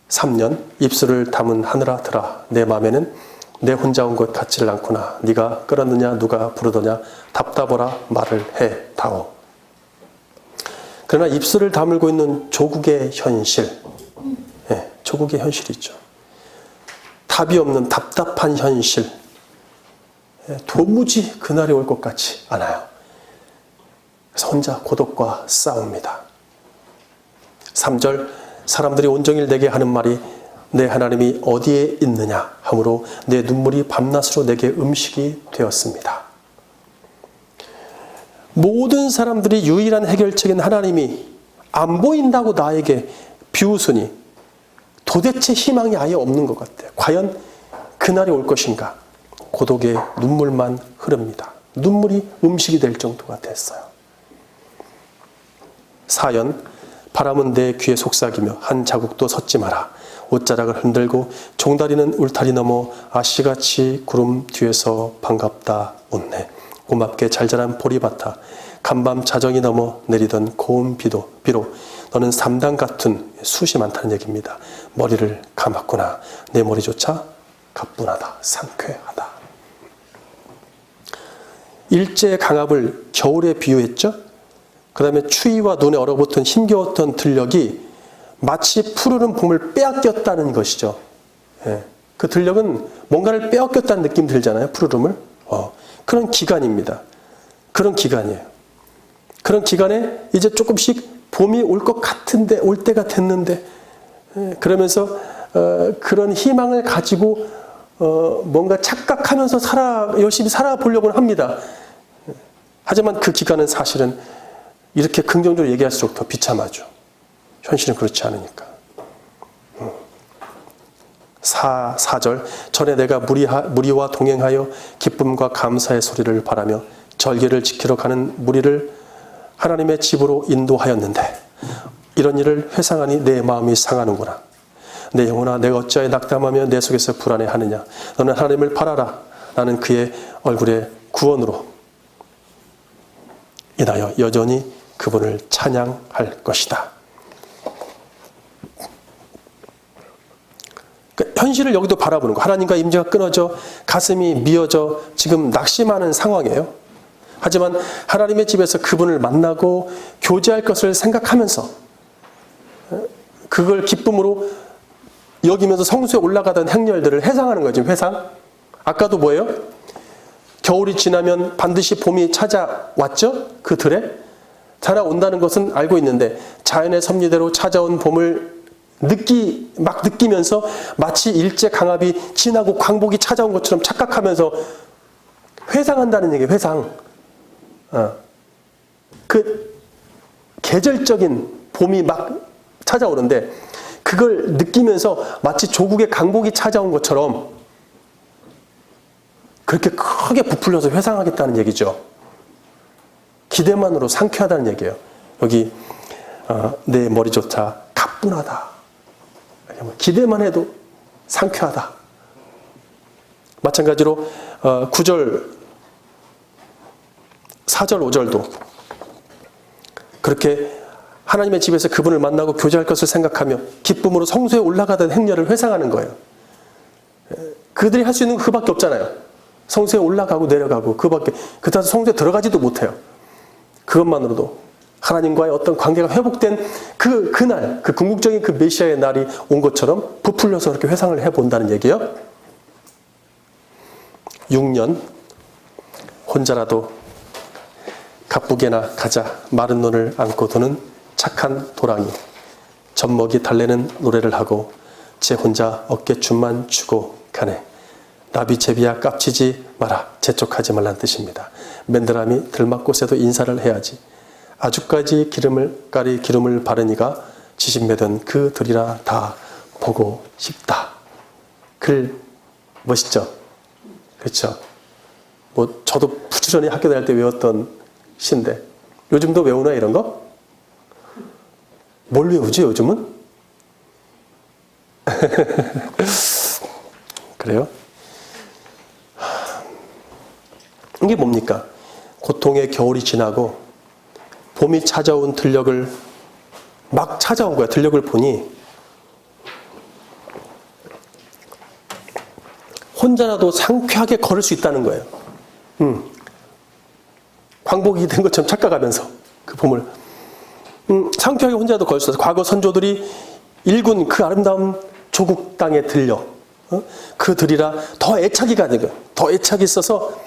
3년 입술을 담은 하늘아 들아 내 마음에는 내 혼자 온 것 같지를 않구나. 네가 끌었느냐 누가 부르더냐 답답하라 말을 해 다오. 그러나 입술을 다물고 있는 조국의 현실, 조국의 현실이죠. 답이 없는 답답한 현실, 도무지 그날이 올 것 같지 않아요. 그래서 혼자 고독과 싸웁니다. 3절 사람들이 온종일 내게 하는 말이 내 하나님이 어디에 있느냐 하므로 내 눈물이 밤낮으로 내게 음식이 되었습니다. 모든 사람들이 유일한 해결책인 하나님이 안 보인다고 나에게 비웃으니 도대체 희망이 아예 없는 것 같아요. 과연 그날이 올 것인가. 고독의 눈물만 흐릅니다. 눈물이 음식이 될 정도가 됐어요. 사연 바람은 내 귀에 속삭이며 한 자국도 섰지 마라. 옷자락을 흔들고 종다리는 울타리 넘어 아씨같이 구름 뒤에서 반갑다 웃네. 고맙게 잘 자란 보리밭아 간밤 자정이 넘어 내리던 고운 비로 너는 삼단 같은 숱이 많다는 얘기입니다. 머리를 감았구나. 내 머리조차 가뿐하다. 상쾌하다. 일제의 강압을 겨울에 비유했죠. 그 다음에 추위와 눈에 얼어붙은 힘겨웠던 들녘이 마치 푸르른 봄을 빼앗겼다는 것이죠. 그 들녘은 뭔가를 빼앗겼다는 느낌 들잖아요. 푸르름을. 그런 기간입니다. 그런 기간이에요. 그런 기간에 이제 조금씩 봄이 올 것 같은데 올 때가 됐는데 그러면서 그런 희망을 가지고 뭔가 착각하면서 열심히 살아보려고 합니다. 하지만 그 기간은 사실은 이렇게 긍정적으로 얘기할수록 더 비참하죠. 현실은 그렇지 않으니까. 4절 전에 내가 무리와 동행하여 기쁨과 감사의 소리를 바라며 절개를 지키러 가는 무리를 하나님의 집으로 인도하였는데 이런 일을 회상하니 내 마음이 상하는구나. 내 영혼아 내가 어찌하여 낙담하며 내 속에서 불안해하느냐. 너는 하나님을 바라라. 나는 그의 얼굴의 구원으로 인하여 여전히 그분을 찬양할 것이다. 현실을 여기도 바라보는 거. 하나님과 임재가 끊어져 가슴이 미어져 지금 낙심하는 상황이에요. 하지만 하나님의 집에서 그분을 만나고 교제할 것을 생각하면서 그걸 기쁨으로 여기면서 성수에 올라가던 행렬들을 회상하는 거죠. 회상. 아까도 뭐예요? 겨울이 지나면 반드시 봄이 찾아왔죠? 그 들에. 찾아온다는 것은 알고 있는데 자연의 섭리대로 찾아온 봄을 막 느끼면서 마치 일제 강압이 지나고 광복이 찾아온 것처럼 착각하면서 회상한다는 얘기예요. 회상. 그 계절적인 봄이 막 찾아오는데 그걸 느끼면서 마치 조국의 강복이 찾아온 것처럼 그렇게 크게 부풀려서 회상하겠다는 얘기죠. 기대만으로 상쾌하다는 얘기예요. 여기 내 머리조차 가뿐하다. 기대만 해도 상쾌하다. 마찬가지로 9절, 4절, 5절도 그렇게 하나님의 집에서 그분을 만나고 교제할 것을 생각하며 기쁨으로 성소에 올라가던 행렬을 회상하는 거예요. 그들이 할 수 있는 그밖에 없잖아요. 성소에 올라가고 내려가고 그밖에. 그렇다고 성소에 들어가지도 못해요. 그것만으로도 하나님과의 어떤 관계가 회복된 그날, 그 궁극적인 그 메시아의 날이 온 것처럼 부풀려서 그렇게 회상을 해본다는 얘기예요. 6년 혼자라도 가쁘게나 가자. 마른 눈을 안고 도는 착한 도랑이 젖먹이 달래는 노래를 하고 제 혼자 어깨춤만 추고 가네. 나비제비야 깝치지 마라. 재촉하지 말란 뜻입니다. 맨드라미 들막꽃에도 인사를 해야지. 아주까지 기름을 바르니가 지신매던 그 들이라 다 보고 싶다. 글 멋있죠? 그렇죠? 뭐 저도 부지런히 학교 다닐 때 외웠던 시인데 요즘도 외우나 이런 거? 뭘 외우지 요즘은? 그래요? 이게 뭡니까? 고통의 겨울이 지나고 봄이 찾아온 들녘을 막 찾아온 거야. 들녘을 보니 혼자라도 상쾌하게 걸을 수 있다는 거예요. 광복이 된 것처럼 착각하면서 그 봄을 상쾌하게 혼자라도 걸을 수 있어서 과거 선조들이 일군 그 아름다운 조국 땅에 들려 그 들이라 더 애착이 가는 거예요. 더 애착이 있어서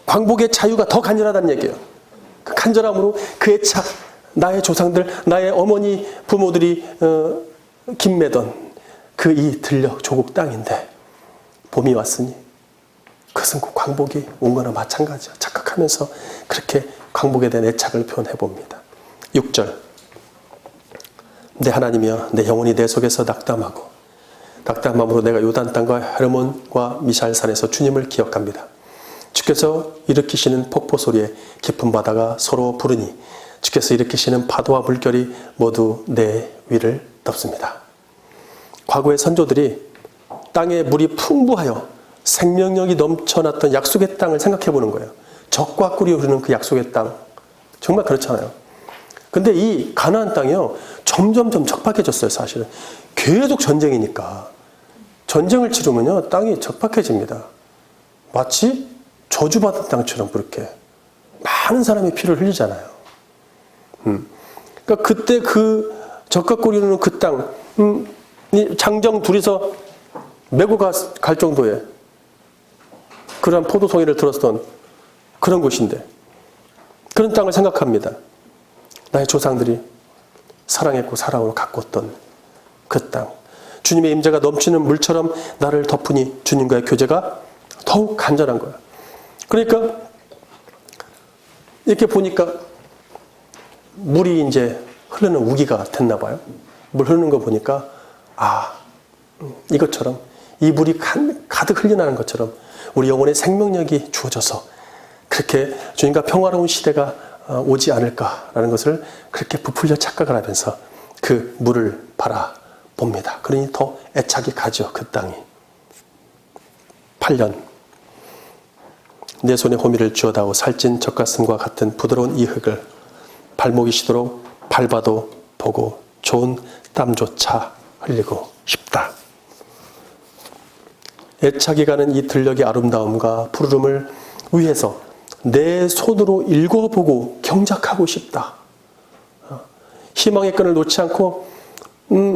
광복의 자유가 더 간절하다는 얘기예요. 그 간절함으로 그 애착, 나의 조상들, 나의 어머니, 부모들이 김매던 그 이 들녘 조국 땅인데 봄이 왔으니 그것은 그 광복이 온 거나 마찬가지야. 착각하면서 그렇게 광복에 대한 애착을 표현해 봅니다. 6절 내 하나님이여 내 영혼이 내 속에서 낙담함으로 내가 요단 땅과 헤르몬과 미샬산에서 주님을 기억합니다. 주께서 일으키시는 폭포 소리에 깊은 바다가 서로 부르니 주께서 일으키시는 파도와 물결이 모두 내 위를 덮습니다. 과거의 선조들이 땅에 물이 풍부하여 생명력이 넘쳐났던 약속의 땅을 생각해 보는 거예요. 적과 꿀이 흐르는 그 약속의 땅. 정말 그렇잖아요. 근데 이 가나안 땅이요. 점점점 척박해졌어요, 사실은. 계속 전쟁이니까. 전쟁을 치르면요. 땅이 적박해집니다. 마치 저주받은 땅처럼 그렇게 많은 사람이 피를 흘리잖아요. 그러니까 그때 그 적과 꿀이 흐르는 그 땅, 장정 둘이서 메고 갈 정도의 그런 포도송이를 들었던 그런 곳인데 그런 땅을 생각합니다. 나의 조상들이 사랑했고 사랑으로 가꿨던 그 땅. 주님의 임재가 넘치는 물처럼 나를 덮으니 주님과의 교제가 더욱 간절한 거야. 그러니까 이렇게 보니까 물이 이제 흐르는 우기가 됐나 봐요. 물 흐르는 거 보니까 이것처럼 이 물이 가득 흘러나는 것처럼 우리 영혼의 생명력이 주어져서 그렇게 주님과 평화로운 시대가 오지 않을까라는 것을 그렇게 부풀려 착각을 하면서 그 물을 바라봅니다. 그러니 더 애착이 가죠. 그 땅이. 8년 내 손에 호미를 쥐어다오 살찐 젖가슴과 같은 부드러운 이 흙을 발목이 시도록 밟아도 보고 좋은 땀조차 흘리고 싶다. 애착이 가는 이 들녘의 아름다움과 푸르름을 위해서 내 손으로 읽어보고 경작하고 싶다. 희망의 끈을 놓지 않고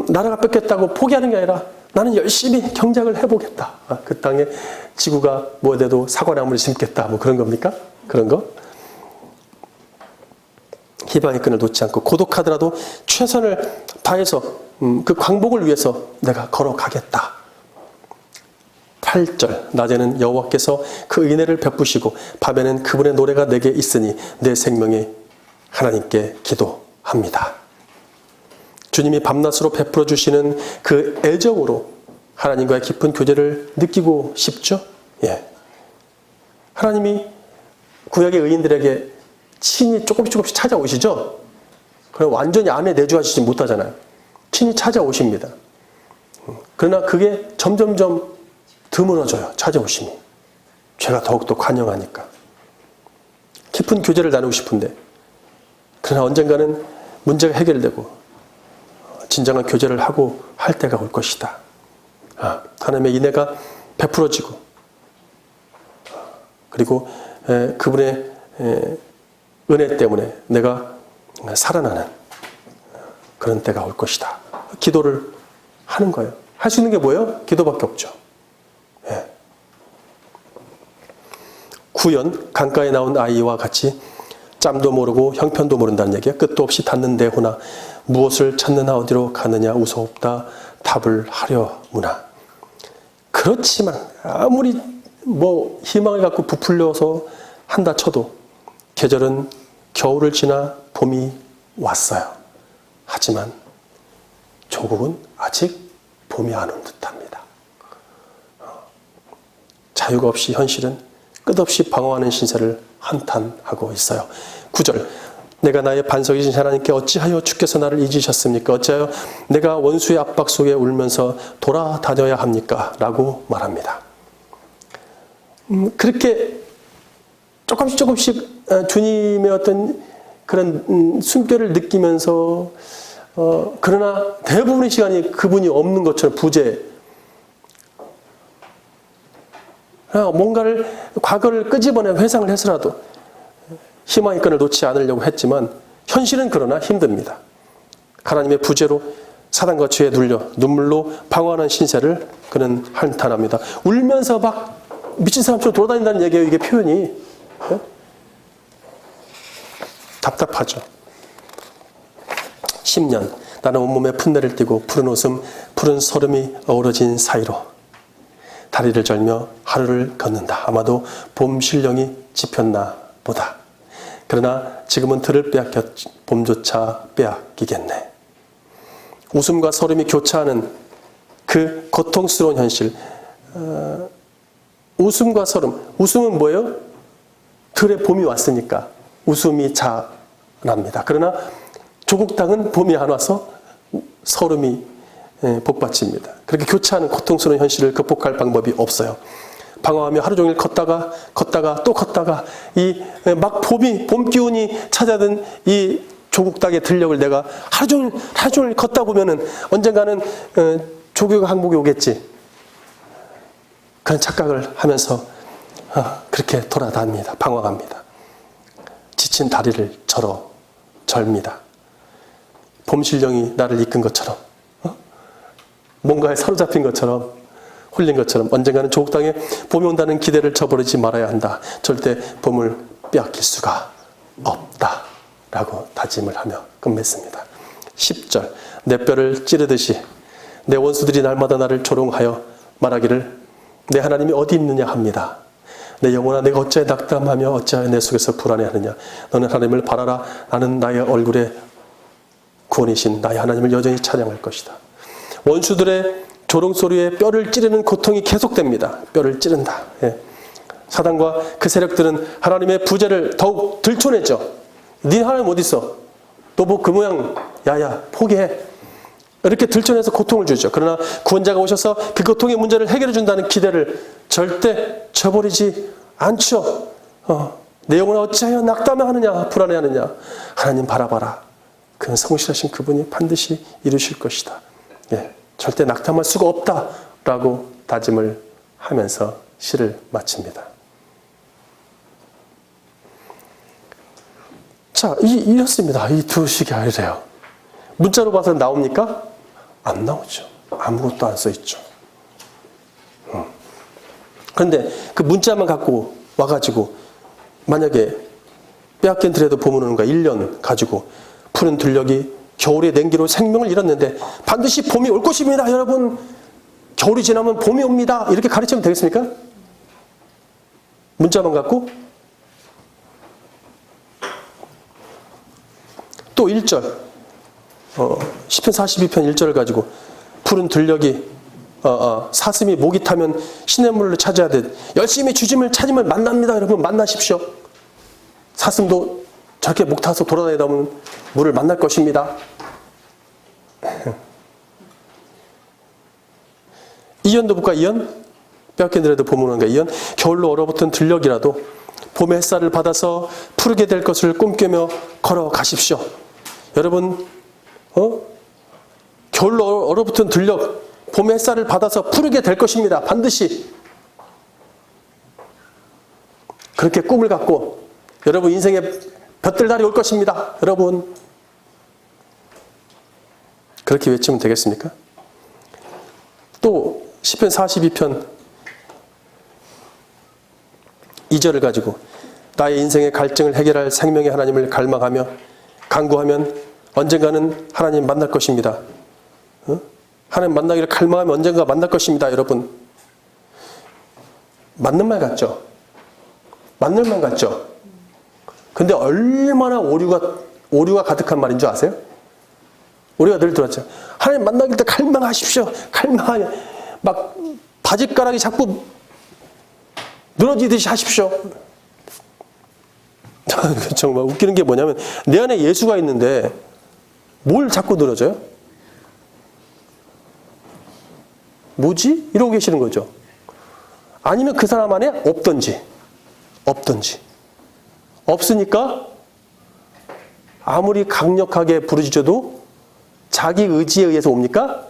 나라가 뺏겼다고 포기하는 게 아니라 나는 열심히 경작을 해보겠다. 그 땅에 지구가 뭐 돼도 사과나무를 심겠다. 뭐 그런 겁니까? 그런 거? 희망의 끈을 놓지 않고 고독하더라도 최선을 다해서 그 광복을 위해서 내가 걸어가겠다. 8절 낮에는 여호와께서 그 은혜를 베푸시고 밤에는 그분의 노래가 내게 있으니 내 생명이 하나님께 기도합니다. 주님이 밤낮으로 베풀어 주시는 그 애정으로 하나님과의 깊은 교제를 느끼고 싶죠? 예. 하나님이 구약의 의인들에게 친히 조금씩 찾아오시죠? 그럼 완전히 안에 내주하시지 못하잖아요. 친히 찾아오십니다. 그러나 그게 점점점 드물어져요. 찾아오심이. 죄가 더욱더 관영하니까. 깊은 교제를 나누고 싶은데 그러나 언젠가는 문제가 해결되고 진정한 교제를 하고 할 때가 올 것이다. 하나님의 인애가 베풀어지고 그리고 그분의 은혜 때문에 내가 살아나는 그런 때가 올 것이다. 기도를 하는 거예요. 할 수 있는 게 뭐예요? 기도밖에 없죠. 예. 구연, 강가에 나온 아이와 같이 짬도 모르고 형편도 모른다는 얘기야. 끝도 없이 닿는 대호나 무엇을 찾느냐 어디로 가느냐 우소없다 답을 하려무나. 그렇지만 아무리 뭐 희망을 갖고 부풀려서 한다 쳐도 계절은 겨울을 지나 봄이 왔어요. 하지만 조국은 아직 봄이 안 온 듯합니다. 자유가 없이 현실은 끝없이 방황하는 신세를 한탄하고 있어요. 9절, 내가 나의 반석이신 하나님께 어찌하여 주께서 나를 잊으셨습니까? 어찌하여 내가 원수의 압박 속에 울면서 돌아다녀야 합니까? 라고 말합니다. 그렇게 조금씩 주님의 어떤 그런 숨결을 느끼면서 그러나 대부분의 시간이 그분이 없는 것처럼 부재, 뭔가를 과거를 끄집어내 회상을 해서라도 희망의 끈을 놓지 않으려고 했지만 현실은 그러나 힘듭니다. 하나님의 부재로 사단과 죄에 눌려 눈물로 방황하는 신세를 그는 한탄합니다. 울면서 막 미친 사람처럼 돌아다닌다는 얘기예요. 이게 표현이. 답답하죠. 10년 나는 온몸에 풋내를 띠고 푸른 웃음 푸른 서름이 어우러진 사이로 다리를 절며 하루를 걷는다. 아마도 봄 신령이 지폈나 보다. 그러나 지금은 들을 빼앗겼 봄조차 빼앗기겠네. 웃음과 서름이 교차하는 그 고통스러운 현실. 웃음과 서름. 웃음은 뭐예요? 들에 봄이 왔으니까 웃음이 자랍니다. 그러나 조국 땅은 봄이 안 와서 서름이 복받칩니다. 그렇게 교차하는 고통스러운 현실을 극복할 방법이 없어요. 방황하며 하루 종일 걷다가 또 걷다가 이 막 봄 기운이 찾아든 이 조국 땅의 들녘을 내가 하루 종일 걷다 보면은 언젠가는 조국 항복이 오겠지. 그런 착각을 하면서 그렇게 돌아다닙니다. 방황합니다. 지친 다리를 절니다. 봄 신령이 나를 이끈 것처럼, 뭔가에 사로잡힌 것처럼, 홀린 것처럼 언젠가는 조국 땅에 봄이 온다는 기대를 저버리지 말아야 한다. 절대 봄을 빼앗길 수가 없다. 라고 다짐을 하며 끝맺습니다. 10절, 내 뼈를 찌르듯이 내 원수들이 날마다 나를 조롱하여 말하기를 내 하나님이 어디 있느냐 합니다. 내 영혼아 내가 어찌하여 낙담하며 어찌하여 내 속에서 불안해하느냐. 너는 하나님을 바라라. 나는 나의 얼굴에 구원이신 나의 하나님을 여전히 찬양할 것이다. 원수들의 조롱소리에 뼈를 찌르는 고통이 계속됩니다. 뼈를 찌른다. 사단과 그 세력들은 하나님의 부재를 더욱 들춰냈죠. 네 하나님 어디 있어? 너 뭐 그 모양 야야 포기해. 이렇게 들춰내서 고통을 주죠. 그러나 구원자가 오셔서 그 고통의 문제를 해결해 준다는 기대를 절대 저버리지 않죠. 내 영혼아 어찌하여 낙담하느냐 불안해하느냐. 하나님 바라봐라. 그는 성실하신 그분이 반드시 이루실 것이다. 절대 낙담할 수가 없다라고 다짐을 하면서 시를 마칩니다. 자, 이렇습니다. 이 두 시가 이래요. 문자로 봐서 나옵니까? 안 나오죠. 아무것도 안 써있죠. 그런데 그 문자만 갖고 와가지고 만약에 빼앗긴 들에도 봄은 오는가 1년 가지고 푸른 들녘이 겨울의 냉기로 생명을 잃었는데 반드시 봄이 올 것입니다. 여러분 겨울이 지나면 봄이 옵니다. 이렇게 가르치면 되겠습니까? 문자만 갖고 또 1절 시편 42편 1절을 가지고 푸른 들녘이 사슴이 목이 타면 시냇물을 찾아야듯 열심히 주짐을 찾으면 만납니다. 여러분 만나십시오. 사슴도 저렇게 목 타서 돌아다니다 보면 물을 만날 것입니다. 이연도 볼까? 이연? 빼앗긴 들에도 봄은 오는가? 이연? 겨울로 얼어붙은 들녘이라도 봄의 햇살을 받아서 푸르게 될 것을 꿈꾸며 걸어가십시오. 여러분 겨울로 얼어붙은 들녘 봄의 햇살을 받아서 푸르게 될 것입니다. 반드시. 그렇게 꿈을 갖고 여러분 인생에 볕들달이 올 것입니다. 여러분 그렇게 외치면 되겠습니까? 또 시편 42편 2절을 가지고 나의 인생의 갈증을 해결할 생명의 하나님을 갈망하며 간구하면 언젠가는 하나님 만날 것입니다. 하나님 만나기를 갈망하면 언젠가 만날 것입니다. 여러분 맞는 말 같죠? 맞는 말 같죠? 근데 얼마나 오류가 가득한 말인 줄 아세요? 우리가 늘 들었죠. 하나님 만나길 때 갈망하십시오. 갈망하냐. 막 바짓가락이 자꾸 늘어지듯이 하십시오. 정말 웃기는 게 뭐냐면 내 안에 예수가 있는데 뭘 자꾸 늘어져요? 뭐지? 이러고 계시는 거죠. 아니면 그 사람 안에 없던지. 없으니까 아무리 강력하게 부르짖어도 자기 의지에 의해서 옵니까?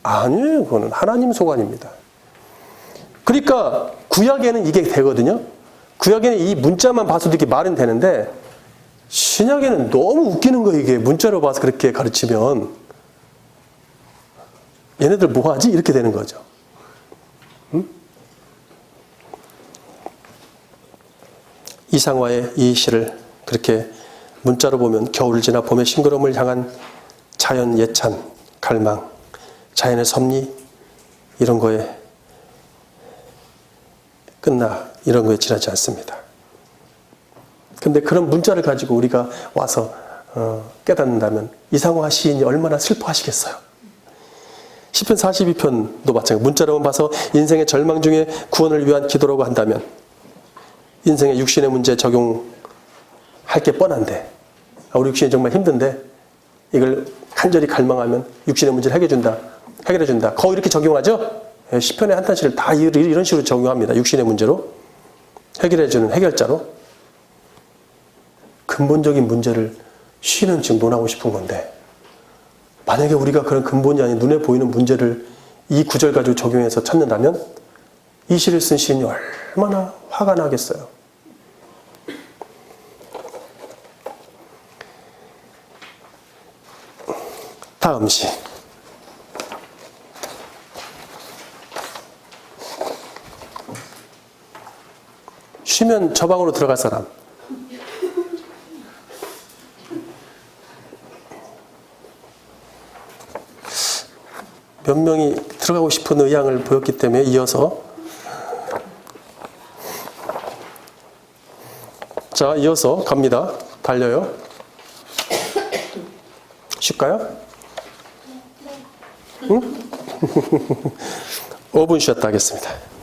아니에요. 그거는 하나님 소관입니다. 그러니까 구약에는 이게 되거든요. 구약에는 이 문자만 봐서도 이렇게 말은 되는데 신약에는 너무 웃기는 거예요. 이게 문자로 봐서 그렇게 가르치면 얘네들 뭐하지? 이렇게 되는 거죠. 이상화의 이 시를 그렇게 문자로 보면 겨울을 지나 봄의 싱그러움을 향한 자연 예찬, 갈망, 자연의 섭리 이런 거에 끝나 이런 거에 지나지 않습니다. 근데 그런 문자를 가지고 우리가 와서 깨닫는다면 이상화 시인이 얼마나 슬퍼하시겠어요. 시편 42편도 마찬가지로 문자로만 봐서 인생의 절망 중에 구원을 위한 기도라고 한다면 인생의 육신의 문제 적용할 게 뻔한데 우리 육신이 정말 힘든데 이걸 간절히 갈망하면 육신의 문제를 해결해준다. 거의 이렇게 적용하죠? 시편의 한 단시를 다 이런 식으로 적용합니다. 육신의 문제로 해결해주는 해결자로. 근본적인 문제를 시는 증본하고 싶은 건데 만약에 우리가 그런 근본이 아닌 눈에 보이는 문제를 이 구절 가지고 적용해서 찾는다면 이 시를 쓴 시인이 얼마나 화가 나겠어요. 다음 시. 쉬면 저 방으로 들어갈 사람. 몇 명이 들어가고 싶은 의향을 보였기 때문에 이어서 자, 이어서 갑니다. 달려요. 쉴까요? 응? 5분 쉬었다 하겠습니다.